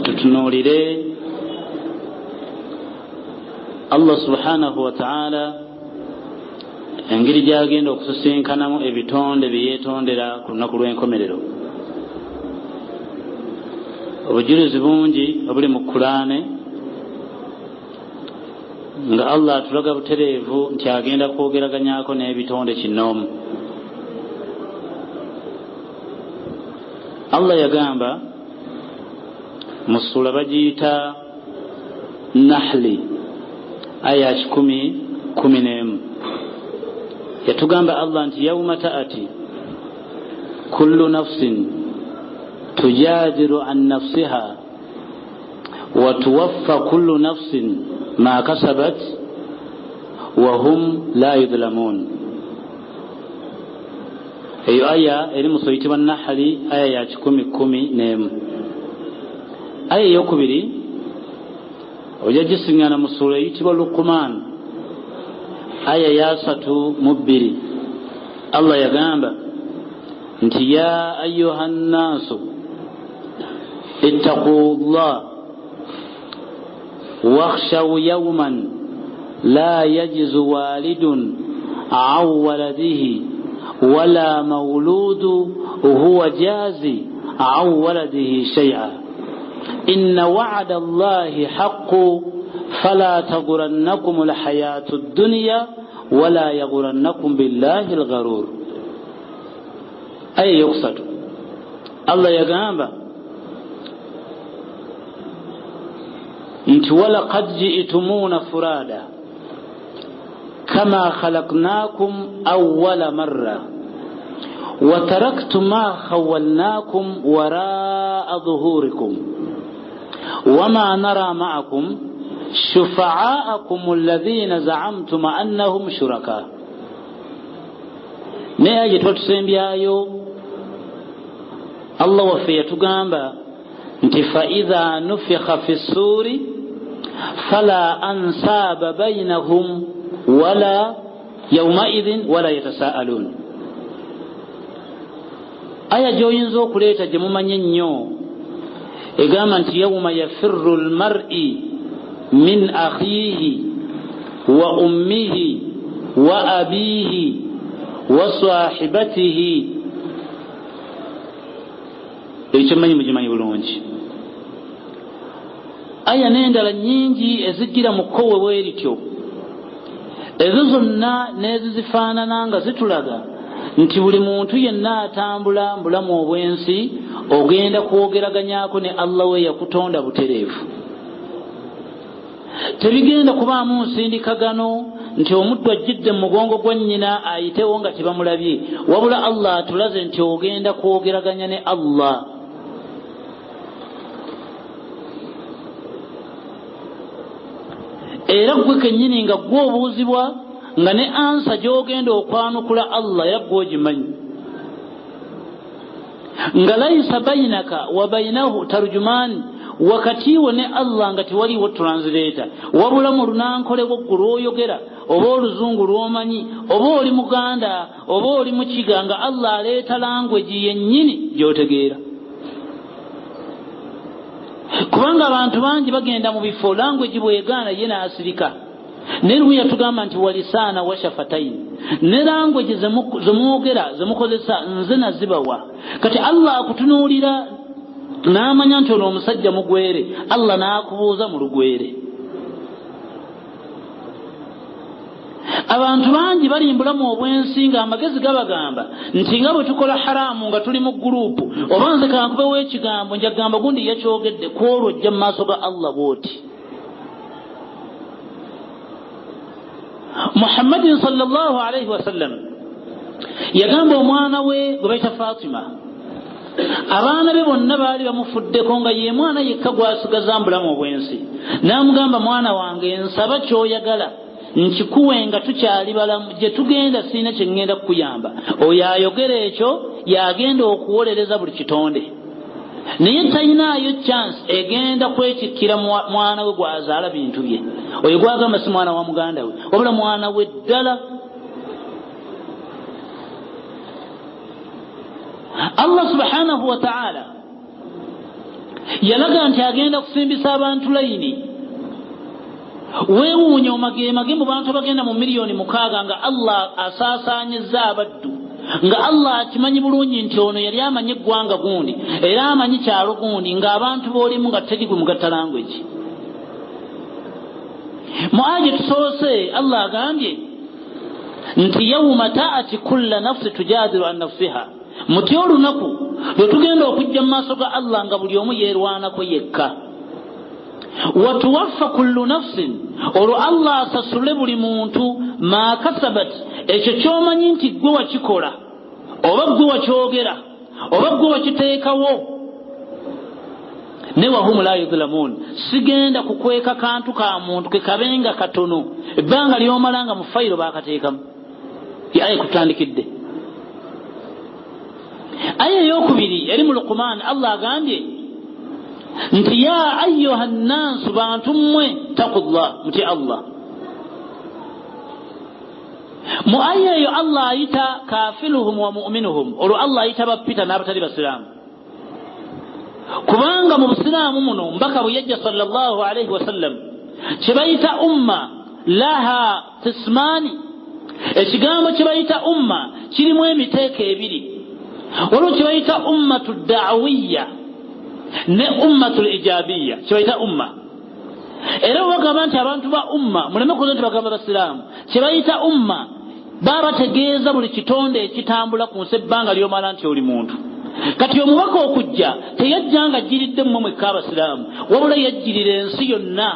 tutunuulire Allah subhanahu wa ta'ala engeri gyagenda okususinkanamu ebitonde byeyetondera ku lunaku lw'enkomerero. Obujulizi bungi obuli mu Qur'ani nga Allah atulaga butereevu nti agenda kwogeraganyako n'ebitonde kinoomu. Allah yagamba mu sura bagiyita Nahli aya 10:11 yatugamba Allah nti yawma ta'ati kullu nafsin tujadilu an nafsiha wa tuwaffa kullu nafsin ma kasabat wa hum la yudhlamun. Eyo aya eri mu sura yitibwa Nahli aya ya 10:11. Aya eyokubiri ojja gisingana mu sura yitibwa Luqman aya ya 3:2. Allah yagamba nti ya ayyuhan nasu ittaqullah wakhshaw yawman la yajzu walidun an waladihi wala mawludu huwa jazi an waladihi shay'a inna wa'da Allahi haqqun fala taghurrannakum alhayatu ad-dunya wala yaghurrannakum billahi al-gharur. Aya yokusatu Allah yagamba nti walaqad ji'tumuna furada kama khalaqnakum awwala marra wa taraktum ma khawwalnakum wara'a dhuhurikum wama nara ma'akum shufa'a'akum alladhina za'amtum annahum shuraka. Naye aje twatusembyayo Allah waffe yatugamba nti fa idha nufikha fi ssuri fala ansaba bainahum wala yawma idhin wala yatasaalun. Aya joyinza okuleeta gye mumanye nnyo egamba nti yawma yafirru almar'i min akhihi wa ummihi wa abihi wa sahibatihi. Ekyo manyi mugimanyi bulungi. Aya n'endala nnyingi ezijjira mu kkowe bwerityo ezo zonna n'ezizifaanana nga zitulaga nti buli muntu yenna atambula mu bulamu obw'ensi ogenda kwogeraganyako ne Allah we yakutonda butereevu. Tebigenda kubaamu nsindikagano nti omuddu ajjidde mu mugongo gwa nnyina ayitewo nga tebamulabye, wabula Allah atulaze nti ogenda kwogeraganya ne Allah. Era gwe kennyini nga gwe obuuzibwa nga ne ansa gy'ogenda okwanukula Allah yaggwe ogimanyi, nga layisa bainaka wa bainahu tarjumani, wakati wo ne Allah nga tewaliwo translator, wabula mu lunankole gwo lw'oyogera oba oluzungu lw'omanyi oba oli Muganda oba oli Mukiga nga Allah aleeta language yennyini gy'otegeera. Kubanga abantu bangi bagenda mu bifo language bwegaana ye n'asirika. Ne Ruhu yatugamba nti walisaana wa shafataini, ne language zemwogera zemukozesa nze nazibawa. Kati Allah akutunuulira n'amanya nti ono omusajja mugwere, Allah n'akubuuza mu lugwere. Abantu bangi balimbula mu obwensi nga amagezi gabagamba nti nga bwe tukola haramu nga tuli mu gurupu, oba nze kankubewo ekigambo njagamba gundi yakyogedde, kwolwo ojja mu maaso ga Allah bw'oti. Muhammadin sallallahu alayhi wasallam yagamba omwana we gwe bayita Fatima, abaana be bonna baali bamufuddeko nga ye mwana yekka gwasigaza mbulamu obwensi, n'amugamba mwana wange nsaba kyoyagala nkikuwe nga tukyali balamu gye tugenda sirina kye ŋŋenda kukuyamba. Oyo ayogera ekyo y'agenda okuwolereza buli kitonde, naye talinaayo chance egenda kwetikkira mwana we gwazaala bintu bye. Oyo gwagamba si mwana wa muganda we, wabula mwana we ddala. Allah subhanahu wa ta'ala yalaga nti agenda kusimbisa abantu layini. Weewuunya omage mu bantu bagenda mu miliyoni 6 nga Allah asaasaanyizza abaddu, nga Allah akimanyi bulungi nti ono yali amanyi eggwanga gundi era amanyi kyalo gundi, ng'abantu boolimu nga teri gwe mugatta language. Mu aya tusoose Allah agambye nti yawma ta'ati kulla nafsi tujadilu an nafsiha, muti olunaku lwe tugenda okujja mu maaso ga Allah nga buli omu yeerwanako yekka. Watuwaffa kullu nafsin, olwo Allah asasule buli muntu ma kasabat, ekyo ky'omanyi nti gwe wakikola oba gwe wakyogera oba gwe wakiteekawo. Ne wahum la yudhlamun, sigenda kukweka kantu ka muntu ke kabenga katono ebbanga ly'omalanga mu fayiro baakateekamu. Aya kutandikidde. Aya eyokubiri eri mu Luqman, Allah agambye nti ya ayyuha nnaasu, bantu mmwe taqullah, muti Allah. Mu aya eyo Allah ayita kafiruhum wa mu'minuhum, olwo Allah ayita bappita n'abatali basiraamu. Kubanga mu busiraamu muno mbaka bwe yajja sallallahu alayhi wasallam kye bayita umma laha qismaani, ekigambo kye bayita umma kirimu emiteeko ebiri. Waliwo kye bayita ummatu da'wiyya ne ummatul ijabiyya, kye bayita umma. Era bagamba nti abantu ba umma muleme kuza nti bagamba basiraamu, kye bayita umma baba bategeeza buli kitonde ekitambula ku nsi ebbanga ly'omala nti oli muntu. Kati omubaka okujja teyajja nga ajjiridde mmwe mwekka abasiraamu, wabula yajjirira ensi yonna,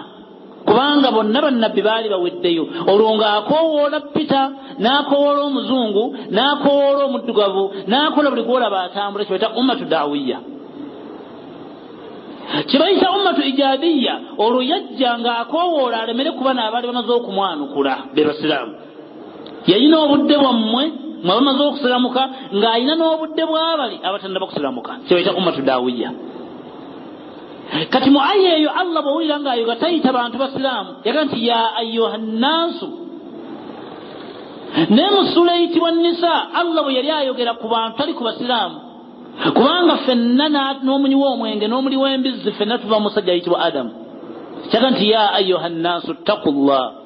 kubanga bonna bannabbi baali baweddeyo. Olwo ng'akoowoola Peter, n'akoowoola omuzungu, n'akoowoola omuddugavu, n'akola buli gwolaba atambula, kye bayita ummatu da'wiyya. Kye bayita ummatu ijabiyya, olwo yajja ng'akoowoola alemere kuba n'abaali bamaze okumwanukula be basiraamu. Yalina obudde bwammwe mwe bamaze okusiramuka, ng'alina n'obudde bw'abali abatannaba kusiramuka, kye bayita ummatu da'wiyya. Kati mu aya eyo Allah bw'owulira ng'ayoga tayita bantu basiraamu, yaga nti ya ayyuha nnaasu. Naye mu sura eyitibwa Nisa Allah bwe yali ayogera ku bantu tali ku basiraamu, kubanga ffenna n'omunyi w'omwenge n'omuli w'embizzi ffenna tuva mu musajja ayitibwa Adamu. Kyaga nti ya ayyuha nnaasu ttaqullah.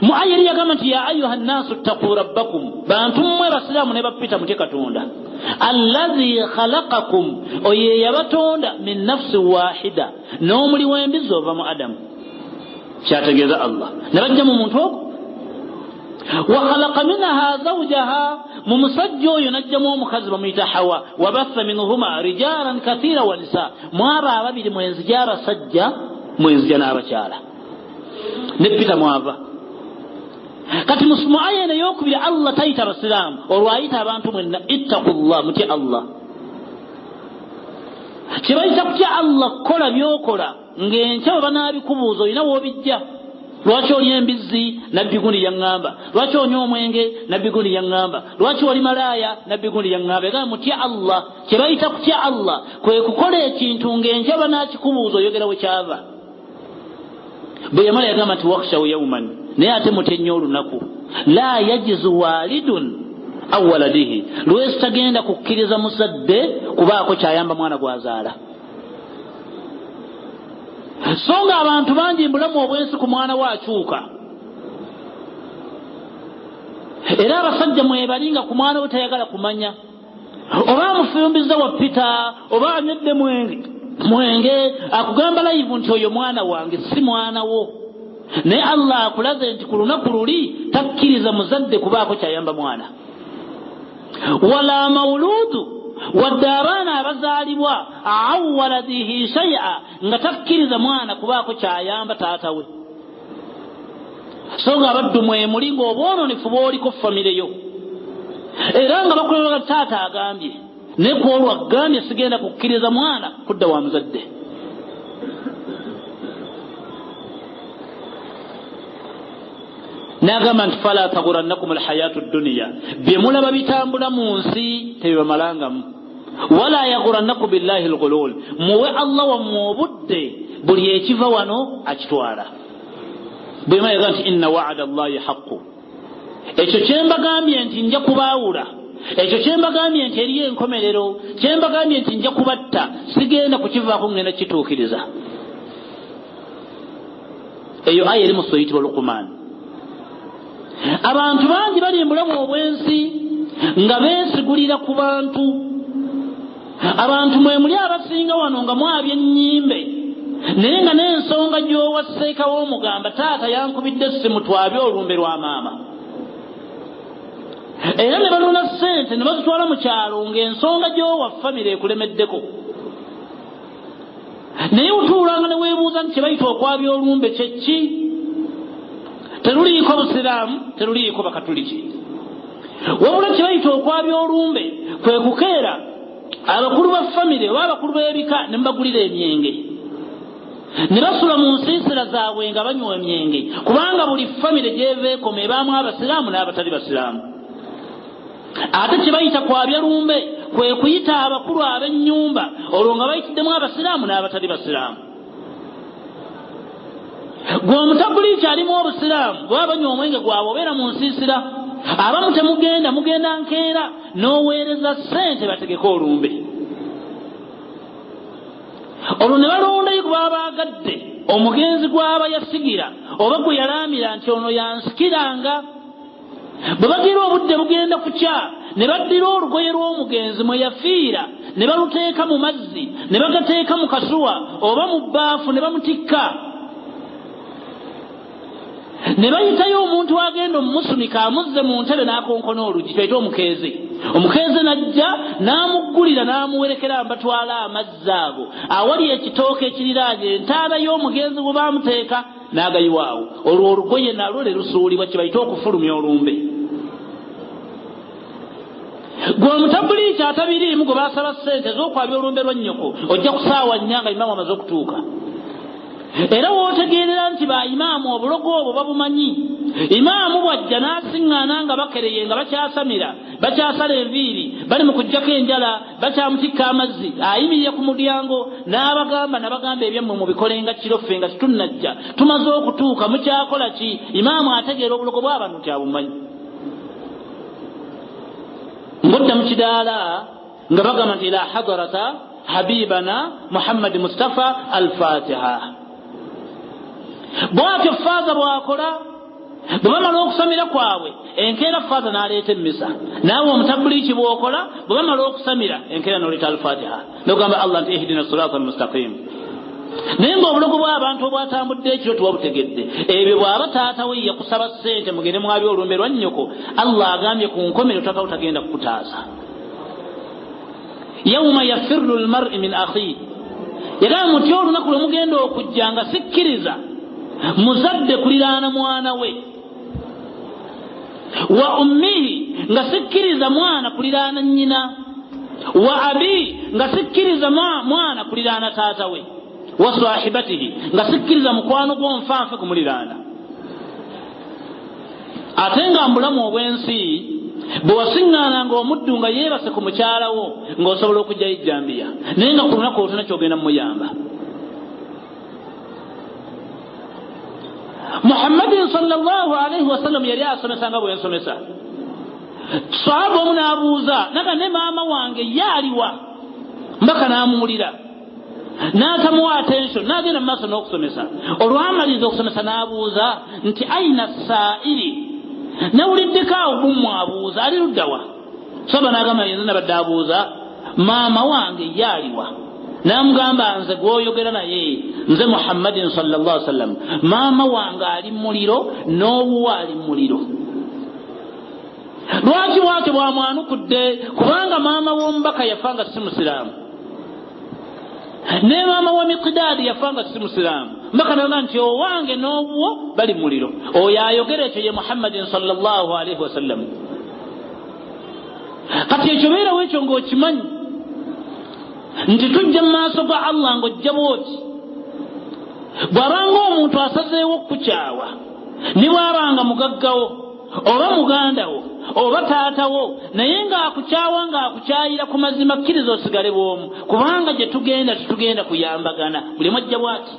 Mu aya yali yagamba nti ya ayyuha nnaasu ttaqu rabbakum, bantu mmwe basiraamu ne bappita mutye Katonda. Allazi khalaqakum, oyo yabatonda min nafsi wahida, n'omuli w'embizzi ova mu Adamu. Kyategeeza Allah ne bajja mu muntu ogwo. Wa khalaqa minha zawjaha, mu musajja oyo n'ajjamu omukazi bamuyita Hawa. Wa batha minhuma rijalan kathira wa nisa, mwaba ababiri mwenzija abasajja mwenzija n'abakyala, ne Peter mwava. Kati mu aya eno eyokubiri Allah tayita basiraamu, olwo ayita abantu mwenna ittaqullah, mutya Allah. Kye bayita kutya Allah kola byokola, ng'enkya bwe banaabikubuuza olina w'obijja. Lwaki oli embizzi? Nabbi gundi yaŋŋamba. Lwaki onywa omwenge? Nabbi gundi yaŋŋamba. Lwaki oli malaaya? Nabbi gundi yaŋŋamba. Yagamba mutya Allah. Kye bayita kutya Allah kwe kukola ekintu ng'enkya banaakikubuuza oyogera we kyava. Bwe yamala yagamba nti wakhshaw yawman, naye ate mutya nnyo olunaku la yajizu walidun aw waladihi, lwesi tagenda kukkiriza muzadde kubaako kyayamba mwana gwazaala. So nga abantu bangi mbulamu obwensi ku mwana waakyuka, era abasajja mwebalinga ku mwana we tayagala kumanya, oba amufumbiza wa Peter oba anywedde mwenge akugamba live nti oyo mwana wange si mwana wo. Naye Allah akulaze nti ku lunaku luli takkiriza muzadde kubaako kyayamba mwana. Wala mauludu, wadde abaana abazaalibwa aw waladihi shay'a, nga takkiriza mwana kubaako kyayamba taata we. So nga abaddu mwemuli ng'obwononefu bw'oliko famire yo, era nga bakulaba taata agambye, naye ku olwo agambye sigenda kukkiriza mwana kudda wa muzadde. n'agamba nti fala tagurannakum alhayatu dduniya, bye mulaba bitambula mu nsi tebibamalangamu, wala yagurannakum billahi alghulul, muwe Allah wammwe obudde buli ekiva wano akitwala. bwe mayaga nti inna wa'ada allahi haqqu, ekyo kye mbagambye nti nja kubaawula, ekyo kye mbagambye nti eriyo enkomerero, kye mbagambye nti nja kubatta, sigenda kukivaako ngenda kituukiriza. eyo aya eri mu sura eyitibwa Luqman. abantu bangi bali mubulamu obwensi nga beesigulira ku bantu. abantu mwe muli abasinga wano nga mwabya ennyimbe, naye nga n'ensonga gy'owasseekawo omugamba taata yankubidde essimu twabye olumbe lwa maama, era ne balona ssente ne bazitwala mu kyalo ng'ensonga gy'owa famire ekulemeddeko. naye otuulanga ne weebuuza nti kye bayita okwabya olumbe kye ki? teruliiko busiraamu, teruliiko bakatuliki, wabula kye bayita okwabya olumbe kwe kukeera abakulu ba famire oba abakulu b'ebika ne mbagulira emyenge, ne basula mu nsiisira zaabwe nga banywa emyenge, kubanga buli famire gy'eva ekoma ebaamu abasiraamu n'abatali basiraamu. ate kye bayita kwabya lumbe kwe kuyita abakulu ab'ennyumba, olwo nga bayitiddemu abasiraamu n'abatali basiraamu. gwe omutabuliiki alimu obusiraamu bwaba banywa omwenge gwabwe obeera mu nsiisira, abamu temugenda, mugenda nkeera n'oweereza ssente bategeke olumbe. olwo ne balondayo gwe baba baagadde, omugenzi gw'aba yasigira oba gwe yalaamira nti ono yansikiranga. bwe bagira obudde bugenda kukya, ne baddira olugoye lw'omugenzi mwe yafiira ne baluteeka mu mazzi, ne bagateeka mu kasuwa oba mu bbaafu ne bamutikka. ne bayitayo omuntu agenda omumusumika amuzze mu ntebe n'akonkona olugi, twayita omukeeze. omukeeze n'ajja n'amuggulira n'amuwerekera mbatwala amazzi ago awali ekitooke ekiriraanye entaala y'omugenzi bwe baamuteeka n'agayiwaawo. olwo olugoye nalwo ne lusuulibwa, kye bayita okufulumya olumbe. gwe omutabuliiki atabiriimu gwe baasaba ssente z'okwabya olumbe lwa nnyoko, ojja kusaawa nnya nga imaamu amaze okutuuka. era wootegeerera nti ba imaamu obulogo obwo babumanyi. imaamu bwajja n'asiŋŋaana nga bakereye nga bakyasamira, bakyasala enviiri, bali mu kuggyako enjala, bakyamutikka amazzi, ayimirire ku mulyango n'abagamba ebyammwe mubikolenga kiro, ffe nga tetunnajja, tumaze okutuuka, mukyakola ki? imaamu ategeera obulogo bw'abantu tyabumanyi. ng'odda mu kidaala nga bagamba nti ila hadarata habibana muhammadi mustafa al-fatiha. bwatyo faaza bwakola, bwe bamala okusamira kwabwe enkeera faaza n'aleeta emmisa, naawe omutabuliiki bw'okola bwe bamala okusamira enkeera n'oleeta al-fatiha n'ogamba allah nti ihdina sirata al-mustaqim. naye ng'obulogo bw'abantu obwatambudde ekiro tuwabutegedde, ebyo bw'aba taata we yakusaba ssente mugende mwabya olumbe lwa nnyoko, allah agambye ku nkomero tatawo tagenda kukutaasa. yawma yafirru almar'i min akhihi, yagamba muti olunaku lwe mugenda okujja nga sikkiriza muzadde kuliraana mwana we, wa ummihi nga sikkiriza mwana kuliraana nnyina, wa abi nga sikkiriza mwana kuliraana taata we, wa sahibatihi nga sikkiriza mukwano gw'omufanfe kumuliraana. ate nga mbulamu obw'ensi bwe wasiŋŋaananga omuddu nga yeebase ku mukyalawo ng'osobola okujjayo ejjambiya, naye nga ku lunaku olutona kyogenda mumuyamba. muhammadin sallallahu alaihi wasallam yali asomesa nga bwensomesa. sahaba omu n'abuuza naga ne maama wange yaaliwa, mbaka n'amuwulira n'atamuwa attention, n'agenda mu maaso n'okusomesa. olwamaliza okusomesa n'abuuza nti aina saa'iri, nawuliddeko awo bumwabuuza ali luddawa? sahaba n'agamba yenze nabadde abuuza maama wange yaaliwa. n'amugamba nze gw'oyogera naye nze muhammadin sallallahu alaihi wasallam, maama wange ali mu muliro n'owuwa ali mu muliro. lwaki bwatyo bwamwanukudde? kubanga maama w'omubaka yafa nga si musiraamu, ne maama wa miqdaadi yafa nga si musiraamu. mbaka naga nti owange n'owuwo bali mu muliro. oyo ayogera ekyo ye muhammadin sallallahu alaihi wasallam. kati ekyo beerawo ekyo ng'okimanyi nti tujja mu maaso ga allah ng'ojja bwoti. bw'abanga omuntu asazeewo okukukyawa nibwabanga mugaggawo oba mugandawo oba taatawo naye ng'akukyawa ng'akukyayira ku mazima kkiriza osigale bw'omu kubanga gye tugenda tetugenda kuyambagana buli mwajja bw'ati.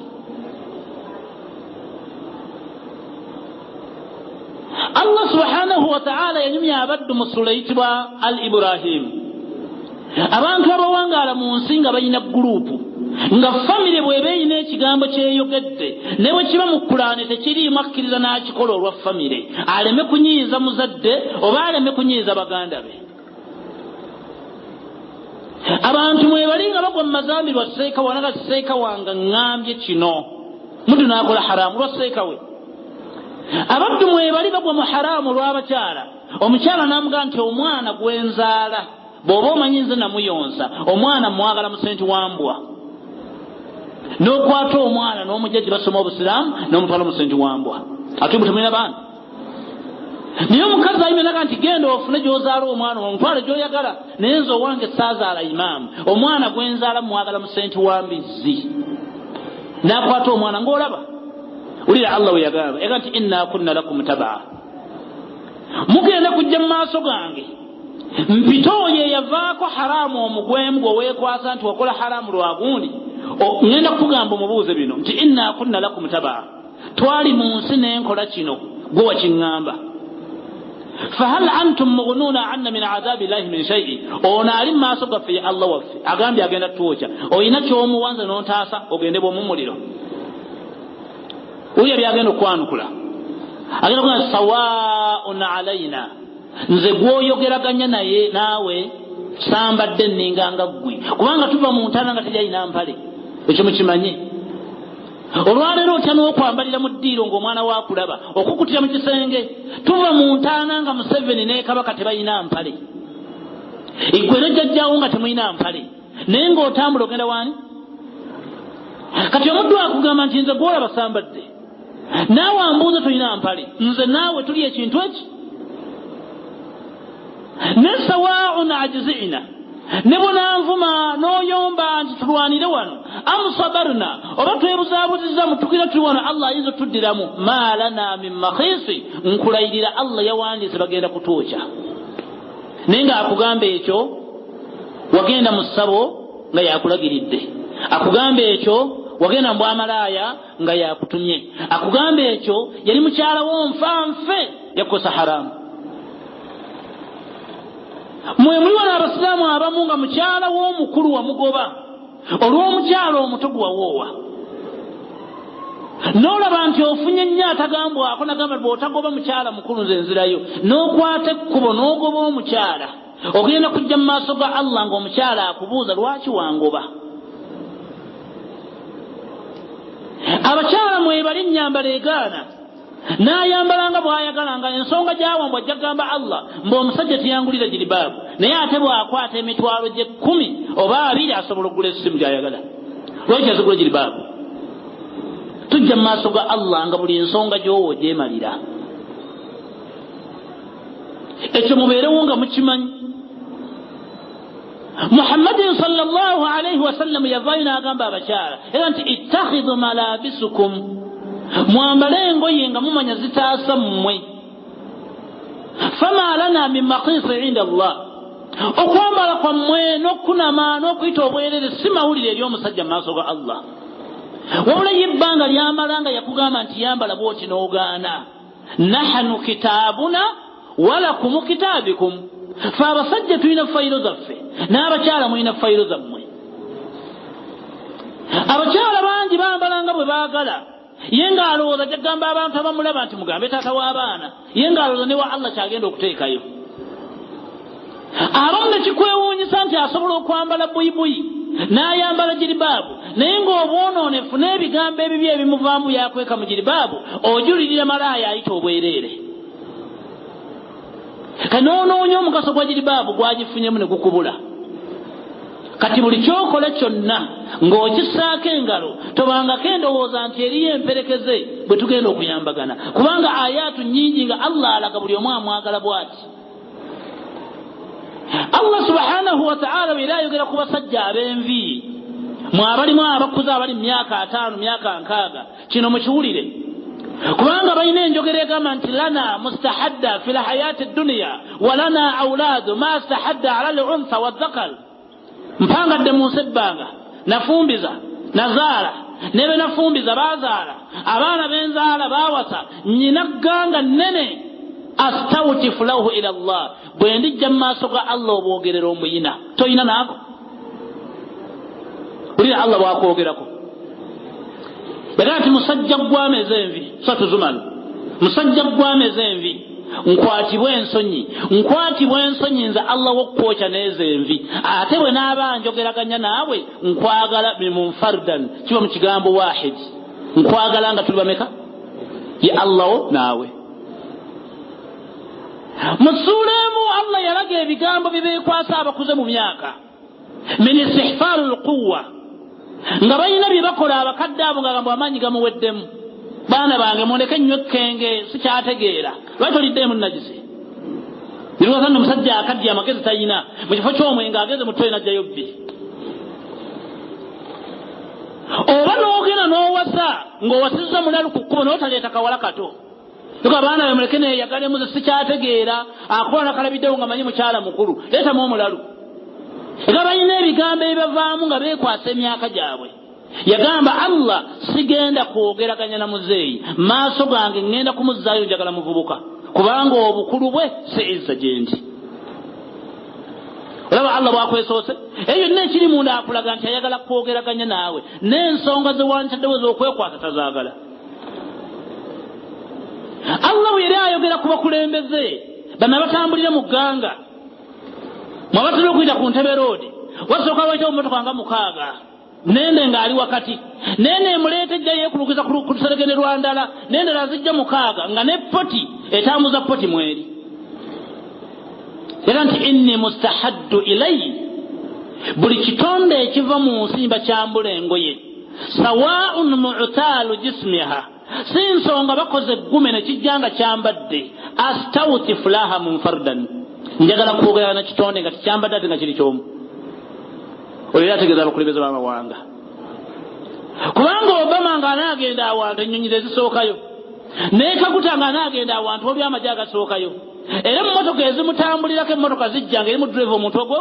Allah subhanahu wa ta'ala yanyumya abaddu mu sura eyitibwa al Ibrahim. Abantu abawangaala mu nsi nga balina guruupu nga famire bw'eba erina ekigambo kyeyogedde ne bwe kiba mu Qur'ani tekiriimu akkiriza n'akikola olwa famire aleme kunyiiza muzadde oba aleme kunyiiza baganda be. Abantu mwebali nga bagwa mu mazambi lwa seeka wanaga seeka wanga ngambye kino mudu n'akola haramu lwa seeka we. Abaddu mwebali bagwa mu haramu lw'abakyala omukyala n'amugaa nti omwana gwenzaala bw'oba omanyi nze namuyonsa omwana mwagala mu senti wambwa n'okwata omwana n'omujja gye basoma obusiraamu n'omutwala mu senti wambwa ate mutemulina baana. Naye omukazi ayimenaga nti genda ofune gy'ozaala omwana omutwale gy'oyagala naye nze owange saazaala imaamu omwana gwenzaala mwagala mu senti wambizzi n'akwata omwana ng'olaba ulira Allah we yagamba ega nti inna kunna lakum tabaa mugenda kujja mu maaso gange mpita oyo eyavaako haramu omugwemu gwe weekwasa nti wakola haramu lwagundi ngenda kukugamba omubuuze bino nti inna kunna lakum tabaa twali mu nsi n'enkola kino gwe wakiŋŋamba fahal antum mughnuna anna min adhabi llahi min shay'in ono ali mu maaso gaffe ye Allah waffe agambye agenda twokya olina ky'omuwanza n'ontaasa ogende bw'omu muliro uya byagenda okwanukula agenda kuga sawaun alaina nze gwoyogeraganya naye naawe sambadde nninganga ggwe kubanga tuva mu ntaana nga tejayina mpale ekyo mukimanye. Olwaleero otya n'okwambalira mu ddiiro ng'omwana waakulaba okukutira mu kisenge tuva mu ntaana nga Museveni ne Kabaka tebayina mpale igwe ne jjajjaawo nga temuyina mpale naye ng'otambula ogenda waani kati omuddu akugamba nti nze gwolaba sambadde naawe ambuuze tulina mpale nze naawe tuli ekintu eki ne sawaun ajzi'na ne bonanvuma n'oyomba nti tulwanire wano amusabarna oba twebuzaabuzizza mutukira tuli wano Allah ayinza otuddiramu ma lana min makhisi nkulayirira Allah yawandiise bagenda kutwokya naye ng'akugamba ekyo wagenda mu ssabo nga yakulagiridde akugamba ekyo wagenda mu bwamalaaya nga yakutumye akugamba ekyo yali mukyala w'onfanfe yakosa haramu. Mwe muli wano abasiraamu abamu nga mukyala w'omukulu wamugoba olw'omukyala omuto gwawoowa n'olaba nti ofunye nnyo atagambwako nagamba bw'otagoba mukyala mukulu nze nzirayo n'okwata ekkubo n'ogoba omukyala ogenda kujja mu maaso ga Allah ng'omukyala akubuuza lwaki wangoba. Abakyala mwebali ennyambala egaana n'ayambalanga bw'ayagalanga ensonga gy'awambwa ajja kugamba Allah ng'omusajja teyangulira jiribaabu naye ate bw'akwata emitwalo gye 10 oba 2 asobola okugula essimu gy'ayagala lwaki azigula jiribaabu. Tujja mu maaso ga Allah nga buli ensonga gy'owo gyemalira ekyo mubeerewo nga mukimanyi. Muhammadin sallallahu alayhi wa sallam yavaayo n'agamba abakyala era nti ittakhidhu malabisukum mwambale engoye nga mumanya zitaasa mmwe fama lana min maqisi inda Allah okwambala kwammwe n'okunama n'okuyita obwerere si mawulire ery'omusajja mu maaso ga Allah wabula ye ebbanga lyamalanga yakugamba nti yambala bw'oti n'ogaana nahanu kitaabuna walakum kitaabikum fe abasajja tulina fayiro zaffe n'abakyala mulina fayiro zammwe. Abakyala bangi bambalanga bwe baagala ye ng'alowooza ajja kugamba abantu abamulaba nti mugambe taata w'abaana ye ng'alowooza ne wa Allah kyagenda okuteekayo. Abamu ne kikwewuunyisa nti asobola okwambala buyibuyi n'ayambala jiribaabu naye ng'obwonoonefu n'ebigambo ebibi ebimuvaamu yakweka mu jiribaabu ojulirira malaaya ayita obwereere. Kanoonoonye omugaso gwa jiribaabu gwagifunyemu ne gukubula. Kati buli kyokola kyonna ng'okissaako engalo tobangako endowooza nti eriyo emperekeze bwe tugenda okuyambagana kubanga ayaatu nnyingi nga Allah alaga buli omu amwagala bw'ati. Allah subhanahu wa ta'ala bw'era ayogera ku basajja ab'envi mwe abalimu abakuze abali mu myaka 5 myaka 6 kino mukiwulire kubanga balina enjogera egamba nti lana mustahadda fi lhayati dunya walana auladu ma stahadda ala luntha wadhakar. Mpangadde mu nsi ebbanga nafumbiza nazaala nebe nafumbiza bazaala abaana benzaala bawasa nyina gganga nnene astawtifu lahu ila Allah bwe ndijja mu maaso ga Allah obwogerera omuyina toyina naako ulira Allah bwakwogerako bagati musajja gwameza envi satuzumana musajja gwameza envi nkwatibwa ensonyi nze Allah wokwocha n'ezo envi ate bwe naaba njogeraganya naawe nkwagala bimunfardan kiba mu kigambo wahid nkwagala nga tuli bameka ye Allah naawe. Musulemu Allah yalaga ebigambo bibeekwasa abakuze mu myaka min istihfarul quwwa nga balina bye bakola abakadde abo nga gamba amaanyi gamuweddemu. Baana bange muleke nnyo ekkenge sikyategeera lwaki oliddemu najisi nirwasana omusajja akaddi amagezi talina mu kifo ky'omwenga ageze mu ttole najjayo bbi oba n'ogenda n'owasa ng'owasizza mulalu ku kkubo n'otaleeta kawala kato tuka abaana be muleke neeyagalemu ze sikyategeera akola nakalabiddewo nga manyi mukyala mukulu leetamu omulalu era balina ebigambo ebibavaamu nga beekwasa emyaka gyabwe. Yagamba Allah sigenda kwogeraganya na muzeeyi maaso gange ngenda kumuzzaayo njagala muvubuka kubanga obukulu bwe seizza gyendi. Olaba Allah bwakwesoose eyo yonna ekiri munda akulaga nti ayagala kwogeraganya naawe n'ensonga ze wantaddewo ez'okwekwasa tazaagala. Allah bwe yali ayogera ku bakulembeze bana batambulire mu gganga mwabatera okuyita ku Ntebe Road wasooka lwekyo mmotoka nga 6 nende ngaali wakati nene muleete ejja yeekulukiza ku luseregende lwa ndala nendala zijja 6 nga ne poti etambuza poti mweri era nti inni mustahaddu ilayi buli kitonde ekiva mu nsimba kyambula engoye sawaun mu'talu jismiha si nsonga bakoze eggume ne kijjanga kyambadde astawtifu laha munfardan njagala kwogera na kitonde nga tikyambadde ate nga kiri kyomu. Olera ategeeza abakulembeze b'amawanga kubanga Obama nga anaagenda awantu ennyonyi ze zisookayo neekaguta nga anaagenda awantu oli amagye agasookayo era emmotoka ezimutambulirako emmotoka zijja nga eri mu drive omuntu ogwo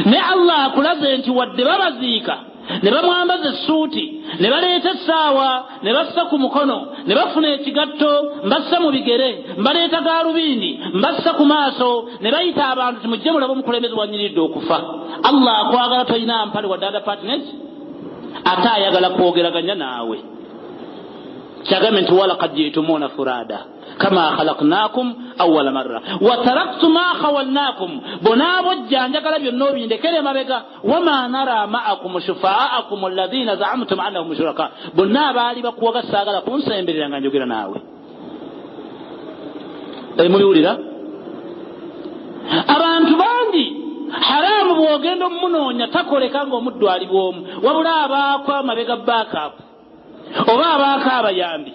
ne Allah akulaze nti wadde babaziika ne bamwambaza essuuti ne baleeta essaawa ne bassa ku mukono ne bafuna ekigatto mbassa mu bigere mbaleeta gaalubindi mbassa ku maaso ne bayita abantu timujje mulaba omukulembeze wanyiridde okufa. Allah akwagala toyina mpale wadde other partners ate ayagala kwogeraganya naawe kyagambe nti walaqad jitumuna furada kama khalaqnakum awwala marra wa taraktu ma khawalnakum bonaabo janjagala byonna obindekere mabega wama nara ma'akum shufa'akum alladhina za'amtum annahum shuraka bonna abaali bakuwaga saagala kunsemberera nga njogera naawe. Muliwulira abantu bangi haramu bwogenda omunoonya takoleka ng'omuddu ali bw'omu wabula abaako amabega backup oba abaako abayambi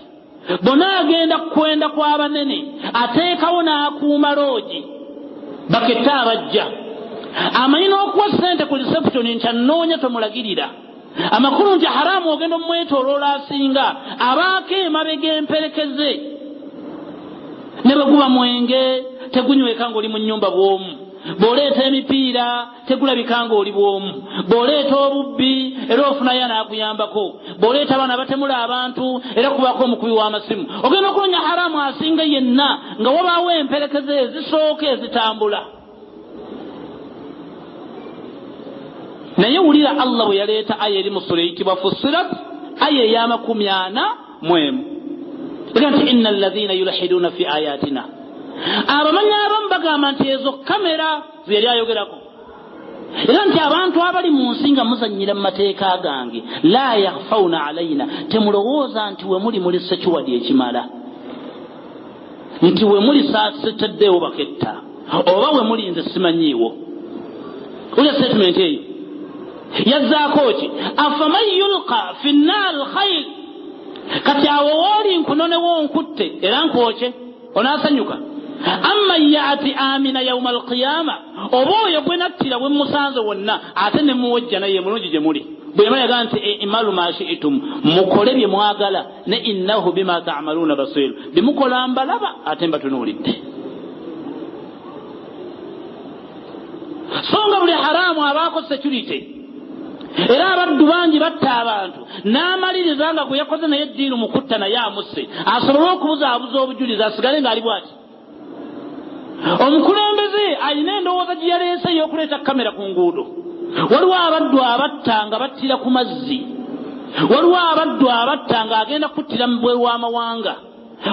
bona agenda kwenda kw'abanene ateekawo n'akuuma loogi baketta abajja amanyi n'okuwa ssente ku reception nti annoonya tomulagirira amakulu nti haramu ogenda omwetooloola asinga abaako emabega emperekeze ne baguba mwenge tegunyweka ng'oli mu nnyumba bw'omu bw'oleeta emipiira tegulabika ng'oli bw'omu bw'oleeta obubbi era ofunayo anaakuyambako bw'oleeta abaana batemula abantu era kubako omukubi w'amasimu ogenda okunonya haramu asinga yenna nga wabaawo emperekeze ezisooka ezitambula. Naye wulira Allah bwe yaleeta aya eri mu sura eyitibwa Fussilat aya ey'amakumi 40 ega nti inna alladhina yulhiduna fi ayatina abamanyi abamu bagamba nti ezo kamera zeyali ayogerako era nti abantu abali mu nsi nga muzannyira mu mateeka gange la yakhfawna alayna temulowooza nti we muli sekiwadi ekimala nti we muli saasitaddeewo baketta oba we muli nze simanyiiwo. Ulya statement eyo yazzaako ki afaman yulqa fi nnaar khayr kati awo wooli nkunonewo nkutte era nkwoke onaasanyuka amma yaati amina yawma alqiyama oba oyo gwe nattira bwe musanze wonna ate ne muwojja naye mulungi gye muli bwe yamala yagaa nti imalu ma shi'tum mukole bye mwagala ne innahu bima ta'maluna basir bimukola mbalaba ate mbatunuulidde. Songa buli haramu abaako security era abaddu bangi batta abantu n'amaliriza nga gwe yakoze naye eddiini mukutta naye amusse asobole okubuzaabuza obujulizi asigale ng'ali bw'ati. Omukulembeze alina endowooza gye yaleese ey'okuleeta kamera ku nguudo. Waliwo abaddu abatta nga battira ku mazzi, waliwo abaddu abatta nga agenda kuttira mu bweru w'amawanga,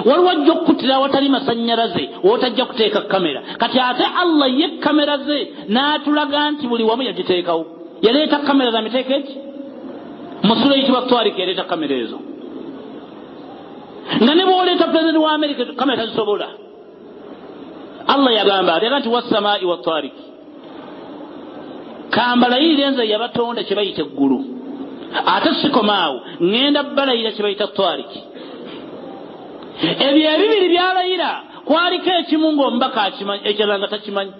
waliwo ajja okuttira awatali masannyalaze wootajja kuteeka kamera. Kati ate Allah ye kamera ze n'atulaga nti buli wamu yagiteekawo. Yaleeta kamera za miteeko eki musula eyitibwa Twariki yaleeta kamera ezo nga ne bw'oleeta pulezidenti wa Amerika kamera tazisobola. Allah yagamba nti wassamaa'i wa Twariki kambalayirira nze yabatonda kye bayita eggulu ate sikomaawo ŋŋenda balayira kye bayita Twariki. Ebyo ebibiri byalayira kwaliko ekimu ng'omubaka akimanyi ekirala nga takimanyi.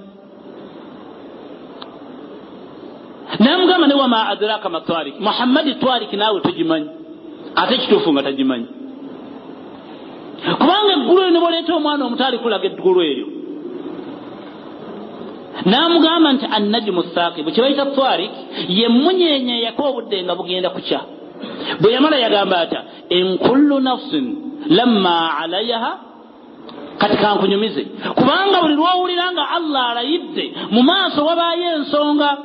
Namugamba ne wama adraka ma Twariki Muhammadi Twariki naawe togimanyi ate ekituufu nga tagimanyi kubanga eggulu eryo ne bw'oleeta omwana omuto alikulaga eggulu eryo. Namugamba nti annajmu thaaqibu kye bayita Twariki ye munyenye eyako obudde nga bugenda kukya. Bwe yamala yagamba ata in kullu nafsin lamma alayha. Kati kankunyumize kubanga buli lwowulira nga Allah alayidde mu maaso wabaayo ensonga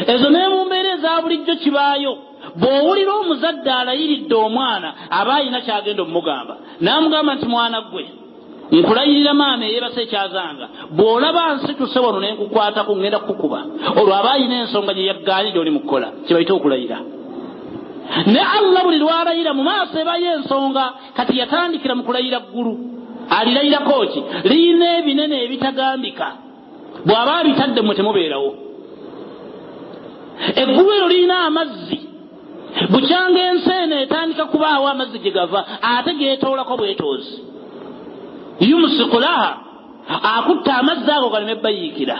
ezo ne mu mbeera eza bulijjo kibaayo. Bw'owulira omuzadde alayiridde omwana aba alina kyagenda omugamba. Namugamba nti mwana gwe nkulayirira maama eyeebase ekyazanga bw'olaba nsituse wano ne nkukwatako ŋŋenda kukukuba olwo aba alina ensonga gye yaggaanira oli mu kukola kye bayita okulayira. Ne Allah buli lwalayira mu maaso ebayo ensonga. Kati yatandikira mu kulayira ggulu alilayirako ki liyina ebinene ebitagambika bw'aba abitadde mmwe temubeerawo. Eggulu eryo liyina amazzi bukyanga ensi eno etandika kubaawo amazzi gye gava ate geetoolako bwetoozi. Yumsiku laha akutta amazzi ago galeme bayiikira.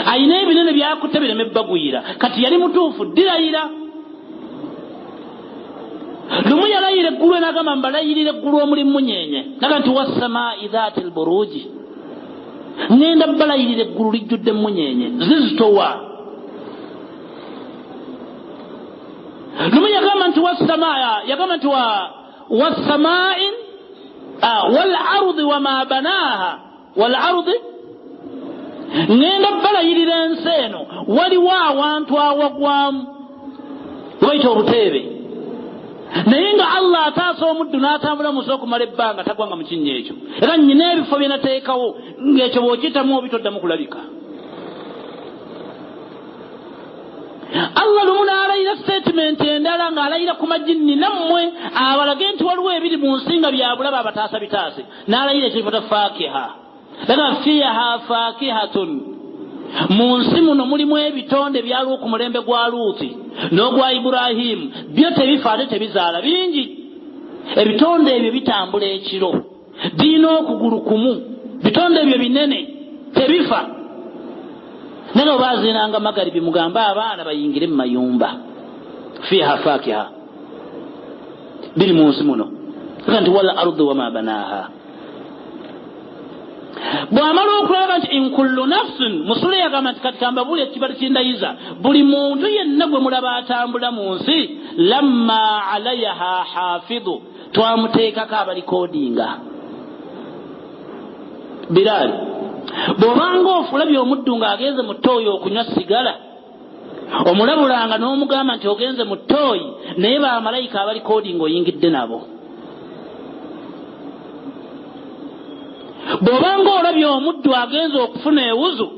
Ayina ebinene byakutte bireme bagwira. Kati yali mutuufu ddirayira. Lumu yalayira eggulu n'agamba mbalayirira eggulu omuli munyenye naga nti wassamaa'i dhaati lburuuji ŋŋenda balayirira eggulu lijjudde munyenye zizitowa. Lumu yagamba nti yagamba nti wassamaa'in wal ardi wama banaaha wal ardi ŋŋenda balayirira ensi eno waliwo awantu awagwamu bayita obuteebe naye nga Allah ataasa omuddu n'atambula muso okumala ebbanga tagwanga mu kinnya ekyo. Era nnyina ebifo bye nateekawo ng'ekyo bw'okiyitamu obi toddamu kulabika. Allah lumu n'alayira statement endala ng'alayira ku majinni nammwe abalage nti waliwo ebiri mu nsi nga byabulaba abataasa bitaase. N'alayira ekifata faakiha laga fiiha faakihatun mu nsi muno mulimu ebitonde byaliwo ku mulembe gwa Luuti n'ogwa Iburahimu byo tebifa ate tebizaala bingi. Ebitonde ebyo bitambula ekiro birina okugulu kumu bitonde ebyo binene tebifa. Nene obaazinanga magaribi mugambe abaana bayingire mu mayumba fiiha faakiha biri mu nsi muno nti wal ardi wama banaaha. Bw'amala okulaba nti in kullu nafsin musula yagamba nti kati kambabuli ekibala kindayiza buli muntu yenna gwe mulaba atambula mu nsi lamma alayha hafidhu twamuteekako abalikoodinga. Bilaali bw'obanga ofulabye omuddu ng'agenze mu ttooyi okunywa sigala omulabulanga n'omugamba nti ogenze mu ttooyi naye bamalayika abalikoodinga oyingidde nabo. Bw'obanga olabye omuddu agenze okufuna ewuzu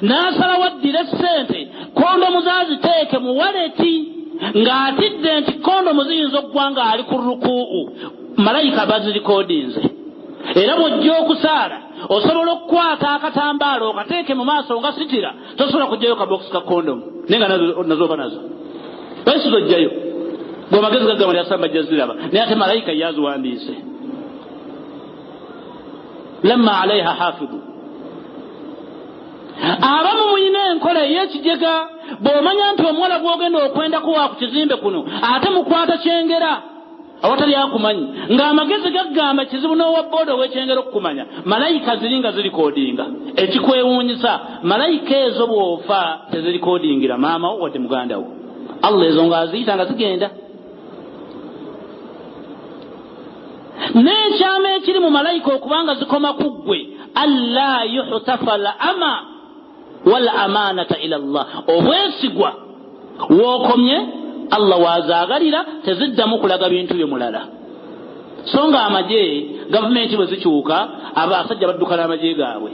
n'asalawo addire ssente kondomu zaaziteeke mu waleti ng'atidde nti kondomu ziyinza okuggwa ng'ali ku rukuu malayika bazirikoodinze. Era bw'ojja okusaala osobola okukwata akatambaala okateeke mu maaso nga sitira tosobola kujjayo kabokisi ka kondomu naye nga nazo oba nazo bayisi zojjayo bw'amagezi gaggama lyasamba jaziraba naye ate malayika yaziwandiise. Lamma alayha hafidhu abamu muyina enkola ey'ekijega bw'omanya nti omuwala gw'ogenda okwendako wa ku kizimbe kuno ate mukwata kyengera awatali akumanyi ng'amagezi gaggamba kizibu n'owa booda ow'ekyengera okukumanya malayika ziri nga zirikodinga ekikwewuunyisa malayika ezo bw'ofa tezirikodingira maama wo wadde muganda wo Allah ezo ng'aziyita nga zigenda n'ekyama ekiri mu malayika okubanga zikoma ku ggwe alla yuhtafa al ama wal amanata ila Allah obwesigwa wookomye Allah wazaagalira teziddamu kulaga bintu bye mulala songa amaje gavumenti bwe zikyuka abasajja badduka n'amaje gaabwe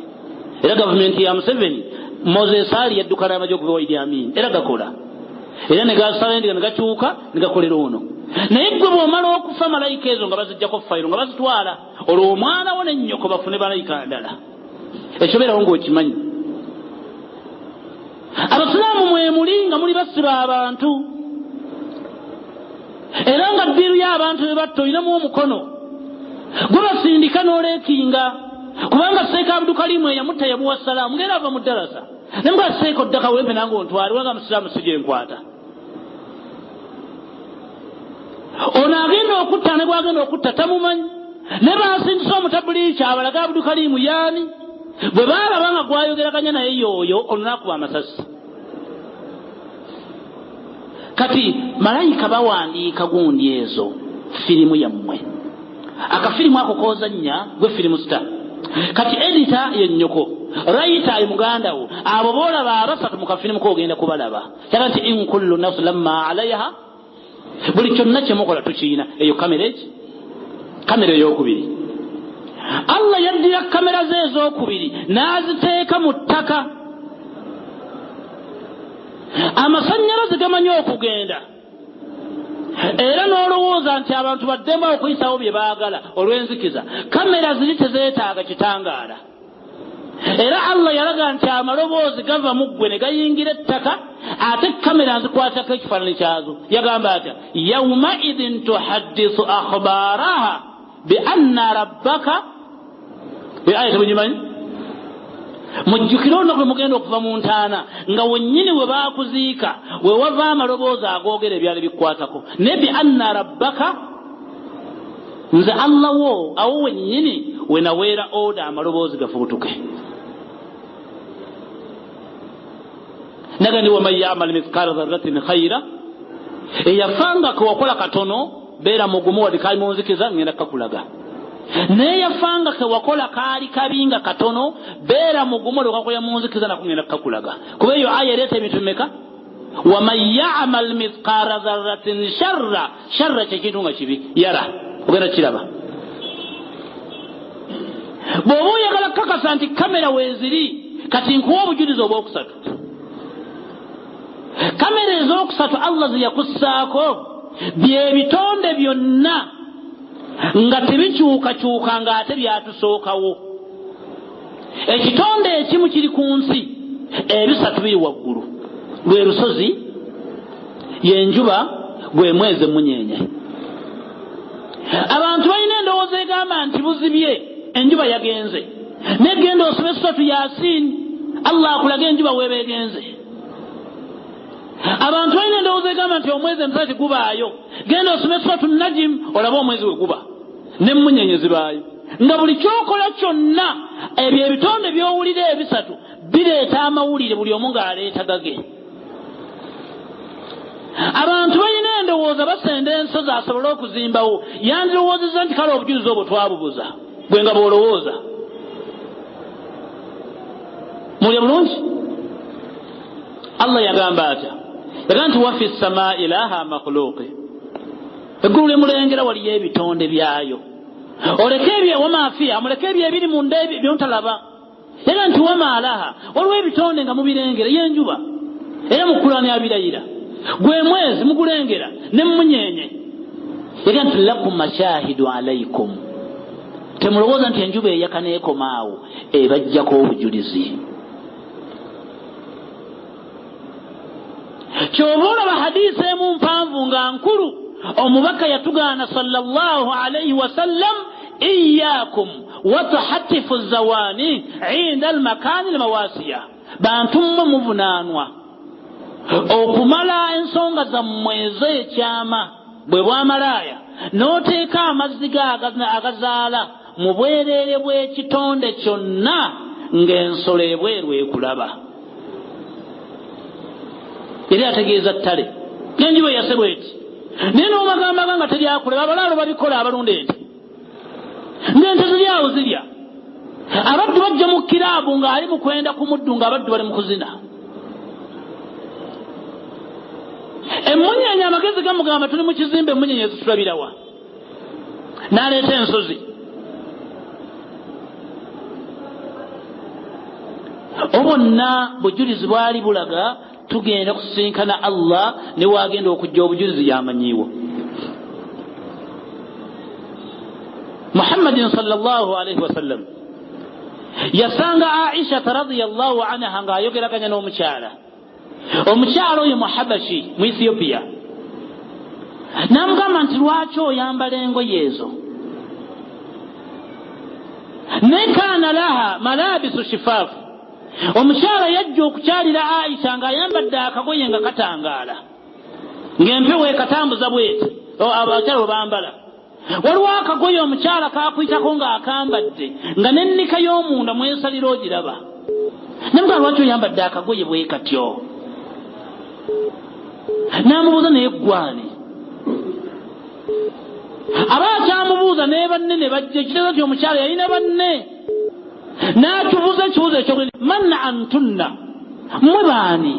era gavumenti ya Museveni Moses Ali yadduka n'amaje okuva Idi Amin era gakola era ne gasalendiga ne gakyuka ne gakolera ono naye gwe bw'omala okufa malayika ezo nga bazijjako fayiro nga bazitwala olwo omwana wo n'ennyoko bafune malayika ndala ekyo beerawo ng'okimanyi abasiraamu mwemuli nga muli basiba abantu era nga ddiiru y'abantu be batta olinamu omukono gwe basindika n'oleekinga kubanga seeka Abdulkalimu eyamutta yamuwa salaamu ngera ava mu ddalasa ne mga seeka oddaka wempe nange ontwale wanga musiraamu si gyenkwata ono agenda okutta ne bwagenda okutta tamumanyi ne baasindisa omutabuliiki abalaga Abdulkalimu yaani bwe baalaba nga gwayogeraganya naye yooyo olunakuba amasasi kati malayika bawandiika gundi ezo firimu yammwe akafirimu ako kozannya gwe firimu sita kati edita yennyoko rayita ye muganda wo abo boolaba abasatu mu kafirimu kogenda kubalaba kyaga nti in kullu nafsi lamma alayha buli kyonna kyemukola tukiina eyo kamera ey'okubiri Allah yaddira kamera ze ez'okubiri n'aziteeka mu ttaka amasannyalaze gamanyi okugenda era n'olowooza nti abantu baddemu okuyisawo bye baagala olw'enzikiza kamera ziri tezeetaaga kitangaala era Allah yalaga nti amaloboozi gava mu ggwe ne gayingira ettaka ate kamera nzikwatako ekifaananyi kyazo yagamba atya yawmaidin tuhaddisu akhbaaraha bi anna rabbaka aya temugimanyi mujjukire olunaku lwe mugenda okuva mu ntaana nga wennyini we baakuziika we wava amaloboozi agoogera ebyali bikkwatako ne bi anna rabbaka nze Allah wo awo wennyini we naweera oda amaloboozi gafuutuke naga ndi waman yamal mithqala dharratin khayra eyafanga kewakola katono beera mugumu wadde kali munzikiza ngenda kakulaga neyafanga kewakola kaali kabinga katono beera mugumu lwekakola munzikiza nakugenda kakulaga kuba eyo aya ereeta ebintu bimeka waman yamal mithqala dharratin sharra kyekintu nga kibi yara ogenda kiraba bw'oba oyagala kakasa nti kamera weeziri kati nkuwa obujulizi obwokusatu kamera ez'okusatu Allah zeyakussaako byebitonde byonna nga tebikyukakyuka ng'ate byatusookawo ekitonde ekimu kiri ku nsi ebisatu biri waggulu lwe lusozi yenjuba gwe mwezi emunyeenye abantu balina endowooza egamba nti buzibye enjuba yagenze negenda osome suratu Yasin Allah akulaga enjuba weebegenze abantu balina endowooza egamba nti omwezi emusati gubaayo genda osome suratu Najim olaba omwezi we guba n'emmunyenye zibaayo nga buli kyokola kyonna ebyo ebitonde by'owulira ebisatu bireeta amawulire buli omu ng'aleeta gage abantu balina endowooza basenda ensozi asobole okuzimbawo yandirowoozezza nti kale obujulizi obwo twabubuza bwe nga bw'olowooza mulya bulungi Allah yagamba atya yaga nti wafi samaa'i laha makhluuqi eggulu lyemulengera waliyo ebitonde byayo oleke ebyo wamaafiya muleke ebyo ebiri munda byontalaba yaga nti wamaalaha waliwo ebitonde nga mubirengera yenjuba era mu Kurani abirayira gwe mwezi mugulengera n'emmunyenye yaga nti lakum mashahidu alaikum temulowooza nti enjuba eyaka neekomaawo ebajjako obujulizi kyoba olaba hadiisi emu mpanvu nga nkulu omubaka yatugaana sallallahu alayhi wasallam iyyakum wa tahatifu zawani inda almakani almawasiya bantu mmwe muvunaanwa okumala ensonga zammwe ez'ekyama bwe bwamalaaya n'oteeka amazzi agazaala mu bwereere bw'ekitonde kyonna ng'ensolo ebweru ekulaba. Yali ategeeza ttale n'enjuba yase bw'eti naye n'omagambaga nga teryakulaba. Abalaalo babikola abalunda ente ng'ente ziri awo zirya. Abaddu bajja mu kiraabu ng'ali mu kwenda ku muddu ng'abaddu bali mu kuzina. Emmunyeenye amagezi gamugamba tuli mu kizimbe emmunyeenye zitulabirawa n'aleeta ensozi. Obwonna bujulizi bwali bulaga tugenda kusisinkana Allah ne waagenda okujja obujulizi yamanyiiwo. Muhammadin sallallahu alaihi wasallam yasanga Aisha radhiyallahu anha ng'ayogeraganya n'omukyala. Omukyala oyo Muhabashi mu Ethiopia n'amugamba nti lwaki oyambala engoye ezo? Ne kaana laha malabisu shifaafu. Omukyala yajja okukyalira Aisha ng'ayambadde akagoye nga katangaala ng'empewo ekatambuza bweti abakyala bambala. Waliwo akagoye omukyala kaakuyitako ng'akambadde nga n'ennika y'omunda mwesalira ogiraba. Namugamba lwaki oyambadde akagoye bwe katyo? N'amubuuza naye ggwani. Abaakyamubuuza naye banne ne bajja ekitegeeza nti omukyala yalina banne. N'atubuuza ekibuuzo ekyo man antunna, mmwe baani?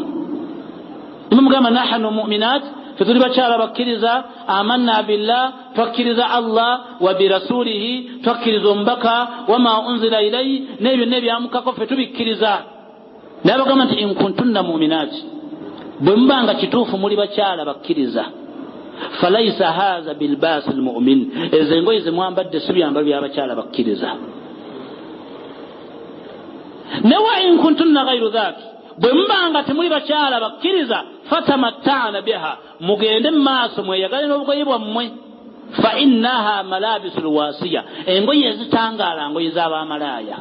Nimugamba nahnu mu'minaat, ffe tuli bakyala bakkiriza, amanna billah, twakkiriza Allah wa birasulihi, twakkiriza omubaka wama unzila ilayhi, n'ebyo n'ebyamukako ffe tubikkiriza. Naye bagamba nti in kuntunna mu'minaat, bwe mubanga kituufu muli bakyala bakkiriza, falaisa haza bilbaasi almu'min, ezo engoye ze mwambadde si byambalo by'abakyala bakkiriza. Newa in kuntunna ghayru dhaki, bwe mubanga temuli bakyala bakkiriza, fatamatta'na biha, mugende maaso mweyagale n'obugoye bwammwe. Fa innaha malabisul wasiya, engoye ezitangaala ngoye z'abamalaaya.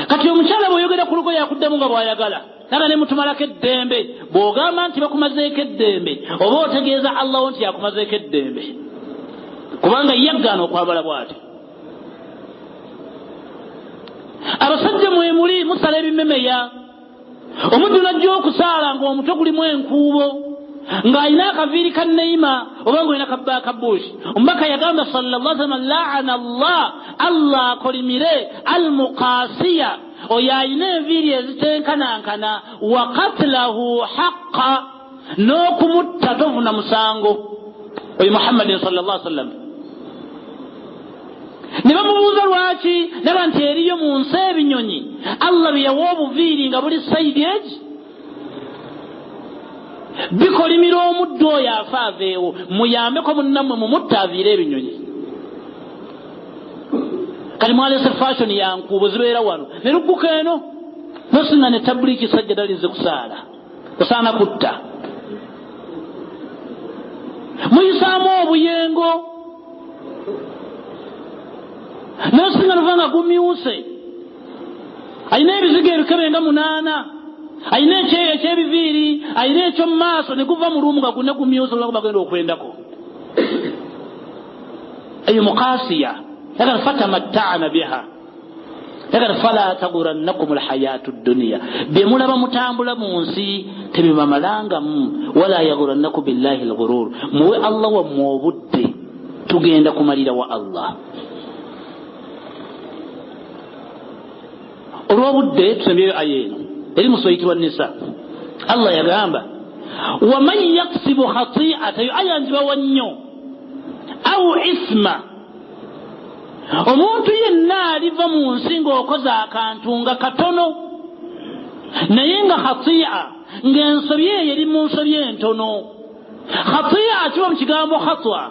Kati omukyala bw'oyogera ku lugoye akuddamu nga bw'ayagala naga ne mutumalako eddembe. Bw'ogamba nti bakumazeeko eddembe oba otegeeza Allah nti yakumazeeko eddembe, kubanga yaggaana okwambala bw'ati. Abasajja mwe muli musala ebimemeya. Omuddu najja okusaala ng'omutwe gulimu enkuubo ng'alina akaviiri ka Neima oba ng'olina ka Bush. Omubaka yagamba sallallahu alaihi wasallam la'ana Allah akolimire al-muqasiya, oyo alina enviiri ezitenkanankana, wa qatlahu haqqa, n'okumutta tovuna musango. Oyo Muhammadin sallallahu alaihi wasallam. Ne bamubuuza lwaki, naba nti eriyo mu nsi ebinyonyi Allah bye yawa obuviiri nga buli sayidi egi bikolimira omuddu oyo afa aveewo, muyambeko munnammwe mumutta aviire ebinyonyi. Kali mwalese fashion ya nkuubo zibeera wano ne lugguka eno nosinga ne tabuliki sajja dalinze kusaala osaana kutta, muyisaamu obuyengo nosinga luvanga gumyuse, alina ebizigo ebikebe nga 8, alina ekyeyo ekyebiviiri, alina ekyo mu maaso ne guva mu lumu nga gune gumyuse olwa bagenda okwendako. Eyo muqasiya yagala fatamatta'na biha, yagala fala tagurannakum alhayatu dunya, bye mulaba mutambula mu nsi tebibamalangamu, wala yagurannakum billahi alghurur, muwe Allah wa mwobudde tugenda kumalira wa Allah. Olwobudde tusembyeyo aya eno eri mu Surah an-Nisa. Allah yagamba waman yaksibu khati'atan, yo aya njibawa nnyo, aw isma, omuntu yenna aliva mu nsi ng'okoze akantu nga katono naye nga khati'a, ng'ensobi eyo eri mu nsobi entono. Khati'a kiba mu kigambo khatwa,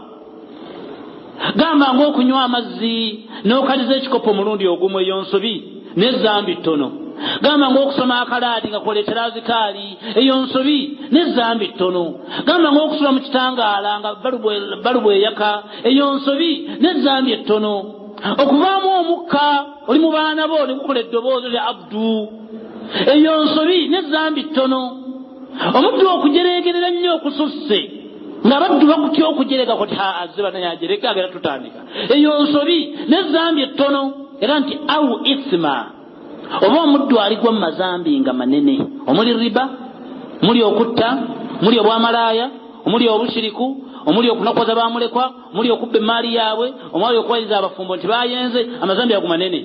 gamba ng'okunywa amazzi n'okaliza ekikopo omulundi ogumu, eyo nsobi n'ezambi ttono. Gamba ng'okusoma akalaadi nga koleetera azikaali, eyo nsobi n'ezambi ttono. Gamba ng'okusula mu kitangaala nga balubu eyaka, eyo nsobi n'ezambi ettono. okuvaamu omukka oli mu baana bo ne gukola eddoboozi lya abdu eyo nsobi n'ezambi ttono omuddu okujereegerera nnyo okususse ng'abaddu bakutya okujerega koti azze banayajereka agera tutandika eyo nsobi n'ezambi ettono era nti awu ithma oba omuddu aligwa mu mazambi nga manene omuli riba muli okutta muli obwamalaaya omuli obushiriku omuli okunakoza bamulekwa omuli okubba emaali yaabwe omuli okuwaliza abafumbo nti bayenze amazambi ago manene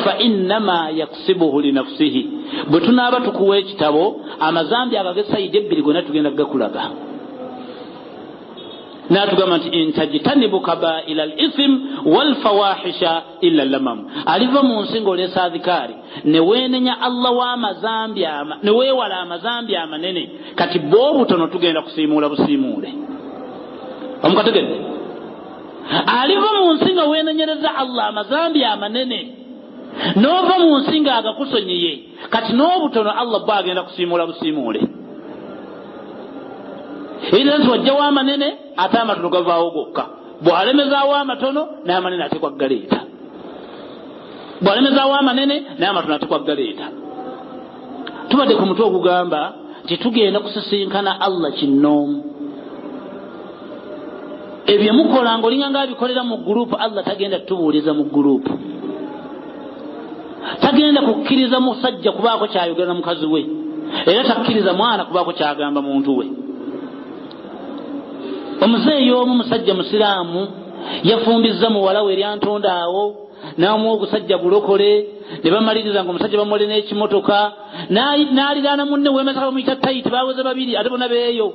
fa innama yaksibuhu linafsihi bwe tunaaba tukuwa ekitabo amazambi agagesayidi ebbiri gonna tugenda kugakulaga natugamba nti intajtanibu kabaila al-ithm walfawahisha illa lamam aliva mu nsi ng'oleesa adhikaari neweenenya Allah neweewala amazambi amanene kati bw'obutono tugenda kusiimuula busiimuule omukategedde aliva mu nsi nga weenenyereza Allah amazambi amanene n'ova mu nsi nga agakusonyiye kati n'obutono Allah bwe agenda kusiimuula busiimuule era wajja w'amanene ate amatono gavaawo gokka bw'alemezaawo amatono n'amanene ate kwaggaleeta bw'alemezaawo amanene n'amatono ate kwaggaleeta tubadde ku mutwe ogugamba nti tugenda kusisinkana Allah kinnoomu ebyo mukola ng'olinga ng'abikolera mu gurupu Allah tagenda tubuuliza mu gurupu tagenda kukkiriza musajja kubaako kyayogera na mukazi we era takkiriza mwana kubaako kyagamba muntu we omuzeeyi omu musajja musiraamu yafumbiza muwala we eryantonda awo n'amuwa ogusajja gulokole ne bamaliriza nga omusajja bamwole n'ekimotoka n'aliraana munne weemesaka bamuyita tayiti baweze babiri ate bona beeyo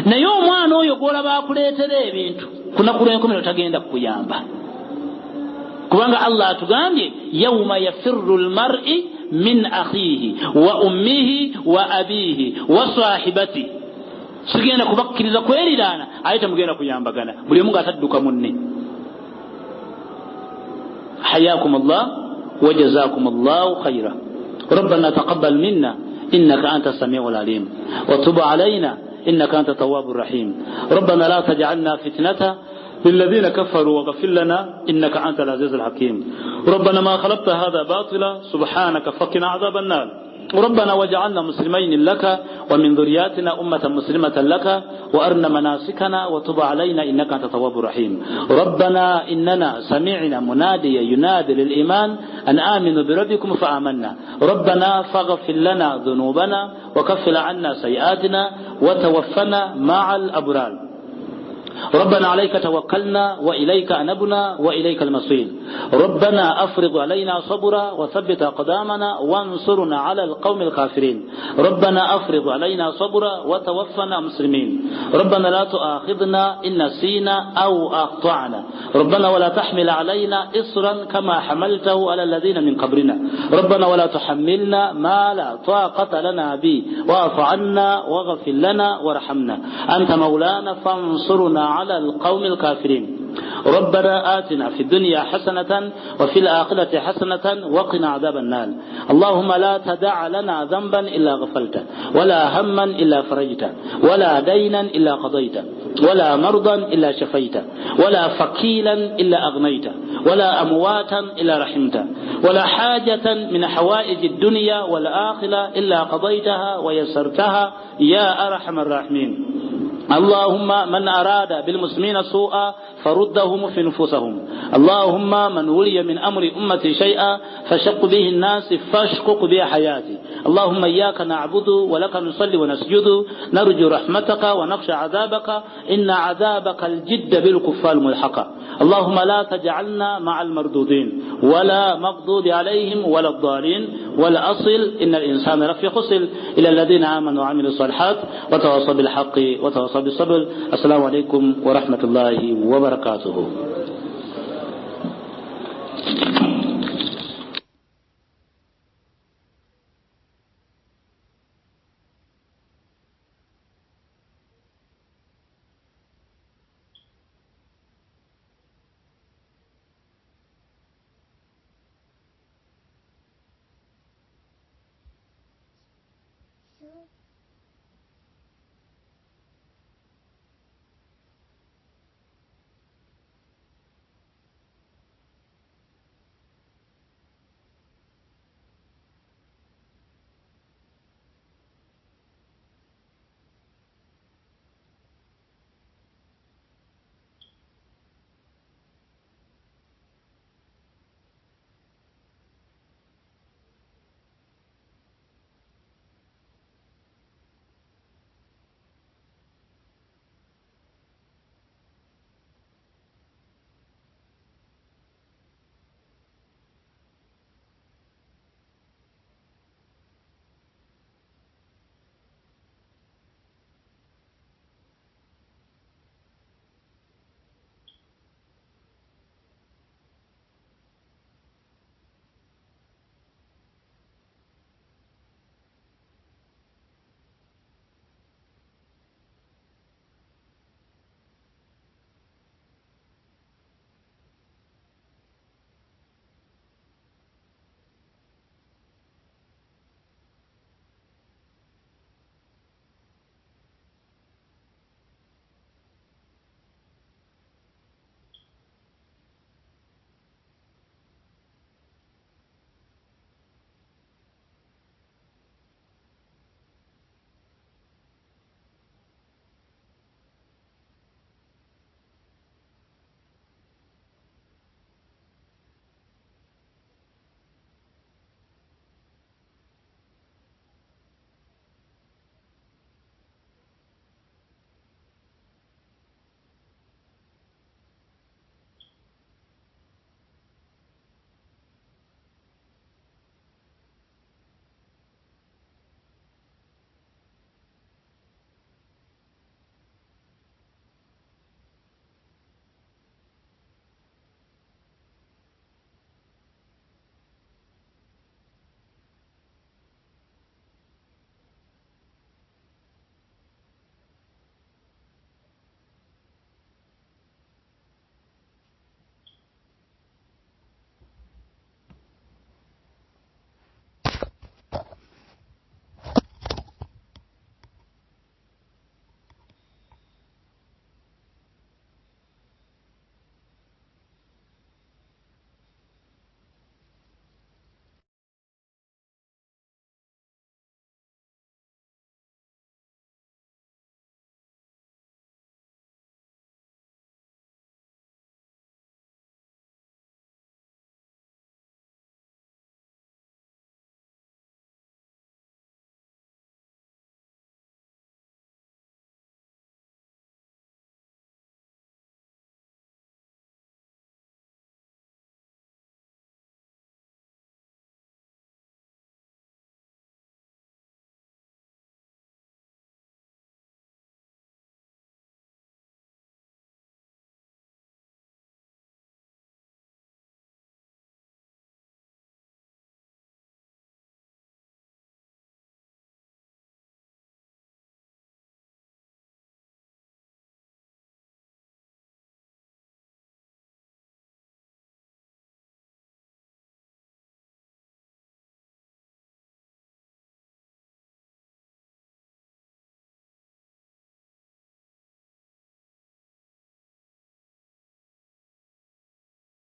naye omwana oyo gw'olaba akuleetera ebintu kunaku lw'enkomero tagenda kukuyamba kubanga Allah atugambye yawma yafirru almar'i min akhihi wa ummihi wa abihi wa sahibati sigenda kubakkiriza kweriraana ate temugenda kuyambagana buli omu ng'atadduka munne حياكم الله وجزاكم الله خيرا ربنا تقبل منا إنك أنت السميع العليم وتب علينا إنك أنت التواب الرحيم ربنا لا تجعلنا فتنة للذين كفروا واغفر لنا إنك أنت العزيز الحكيم ربنا ما خلقت هذا باطلا سبحانك فقنا عذاب النار ربنا واجعلنا مسلمين لك ومن ذرياتنا أمة مسلمة لك وأرنا مناسكنا وتب علينا إنك أنت التواب الرحيم ربنا إننا سمعنا مناديا ينادي للإيمان أن آمنوا بربكم فآمنا ربنا فاغفر لنا ذنوبنا وكفر عنا سيئاتنا وتوفنا مع الأبرار ربنا عليك توكلنا وإليك أنبنا وإليك المصير ربنا أفرض علينا صبرا وثبت أقدامنا وانصرنا على القوم الكافرين ربنا أفرض علينا صبرا وتوفنا مسلمين ربنا لا تؤاخذنا إن نسينا أو أخطأنا ربنا ولا تحمل علينا إصرا كما حملته على الذين من قبلنا ربنا ولا تحملنا ما لا طاقة لنا به واعف عنا واغفر لنا وارحمنا أنت مولانا فانصرنا على القوم الكافرين ربنا آتنا في الدنيا حسنة وفي الآخرة حسنة وقنا عذاب النار اللهم لا تدع لنا ذنبا إلا غفرته ولا هما إلا فرجته ولا دينا إلا قضيته ولا مرضا إلا شفيته ولا فقيلا إلا أغنيته ولا أمواتا إلا رحمته ولا حاجة من حوائج الدنيا والآخرة إلا قضيتها ويسرتها يا أرحم الراحمين اللهم من أراد بالمسلمين سوءا فردهم في نفوسهم اللهم من ولي من أمر أمتي شيئا فشق به الناس فاشقق به حياتي اللهم إياك نعبد ولك نصلي ونسجد نرجو رحمتك ونخشى عذابك إن عذابك الجد بالكفار ملحقا اللهم لا تجعلنا مع المردودين ولا مغضوب عليهم ولا الضالين ولا أصل إن الإنسان لفي خسر إلى الذين آمنوا وعملوا الصالحات وتواصوا بالحق وتواصوا بالصبر السلام عليكم ورحمة الله وبركاته